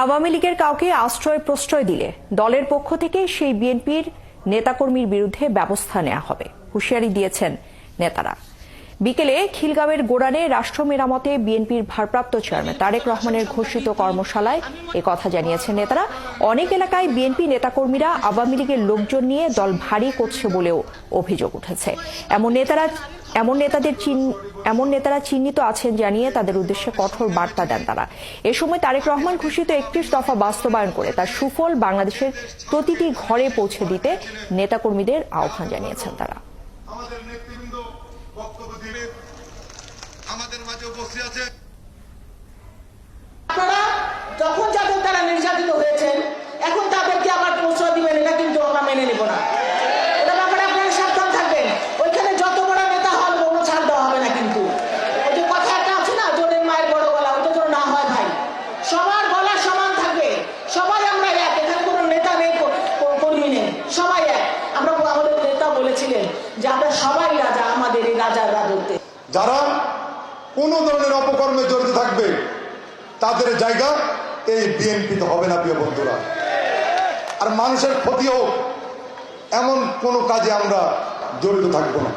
আওয়ামী লীগের কাউকে আশ্রয় প্রশ্রয় দিলে দলের পক্ষ থেকে সেই বিএনপির নেতাকর্মীর বিরুদ্ধে ব্যবস্থা নেওয়া হবে হুঁশিয়ারি দিয়েছেন নেতারা। বিকেলে খিলগাঁওয়ের গোড়ানে রাষ্ট্র মেরামতে বিএনপির ভারপ্রাপ্ত চেয়ারম্যান তারেক রহমানের ঘোষিত কর্মশালায় কথা জানিয়েছেন নেতারা। অনেক এলাকায় বিএনপি নেতাকর্মীরা আওয়ামী লীগের লোকজন নিয়ে দল ভারী করছে বলেও অভিযোগ উঠেছে। এমন নেতারা চিহ্নিত আছেন জানিয়ে তাদের উদ্দেশ্যে কঠোর বার্তা দেন তারা। এ সময় তারেক রহমান ঘোষিত 31 দফা বাস্তবায়ন করে তার সুফল বাংলাদেশের প্রতিটি ঘরে পৌঁছে দিতে নেতাকর্মীদের আহ্বান জানিয়েছেন তারা। আপনারা যখন যাদের তারা নির্যাতিত হয়েছেন এখন তাদেরকে আবার প্রশ্রয় দিবেন, এটা কিন্তু আমরা মেনে নেব না। এটা ব্যাপারে আপনারা সাবধান থাকবেন। ওইখানে যত বড় নেতা হন কোনো ছাড় দেওয়া হবে না। কিন্তু ওই যে কথা একটা আছে না, জোরের মায়ের বড় গলা, ওটা যেন না হয় ভাই। সবার গলা সমান থাকবে, সবাই আমরা এক, এখানে কোনো নেতা নেই কর্মী নেই, সবাই এক। আমরা আমাদের নেতা বলেছিলেন যে আমরা সবাই রাজা, আমাদের এই রাজার রাজত্বে। যারা কোনো ধরনের অপকর্মে জড়িত থাকবে তাদের জায়গা এই বিএনপিতে হবে না প্রিয় বন্ধুরা। আর মানুষের ক্ষতি হোক এমন কোনো কাজে আমরা জড়িত থাকবো না।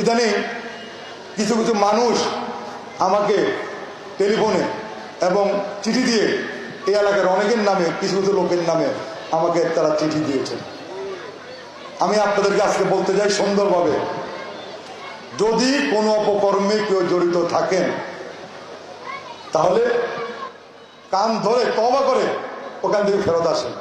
ইদানিং কিছু কিছু মানুষ আমাকে টেলিফোনে এবং চিঠি দিয়ে এই এলাকার অনেকের নামে, কিছু কিছু লোকের নামে আমাকে তারা চিঠি দিয়েছেন। আমি আপনাদেরকে আজকে বলতে চাই সুন্দরভাবে, যদি কোনো অপকর্মে কেউ জড়িত থাকেন তাহলে কান ধরে তওবা করে ওখান থেকে ফেরত আসেন।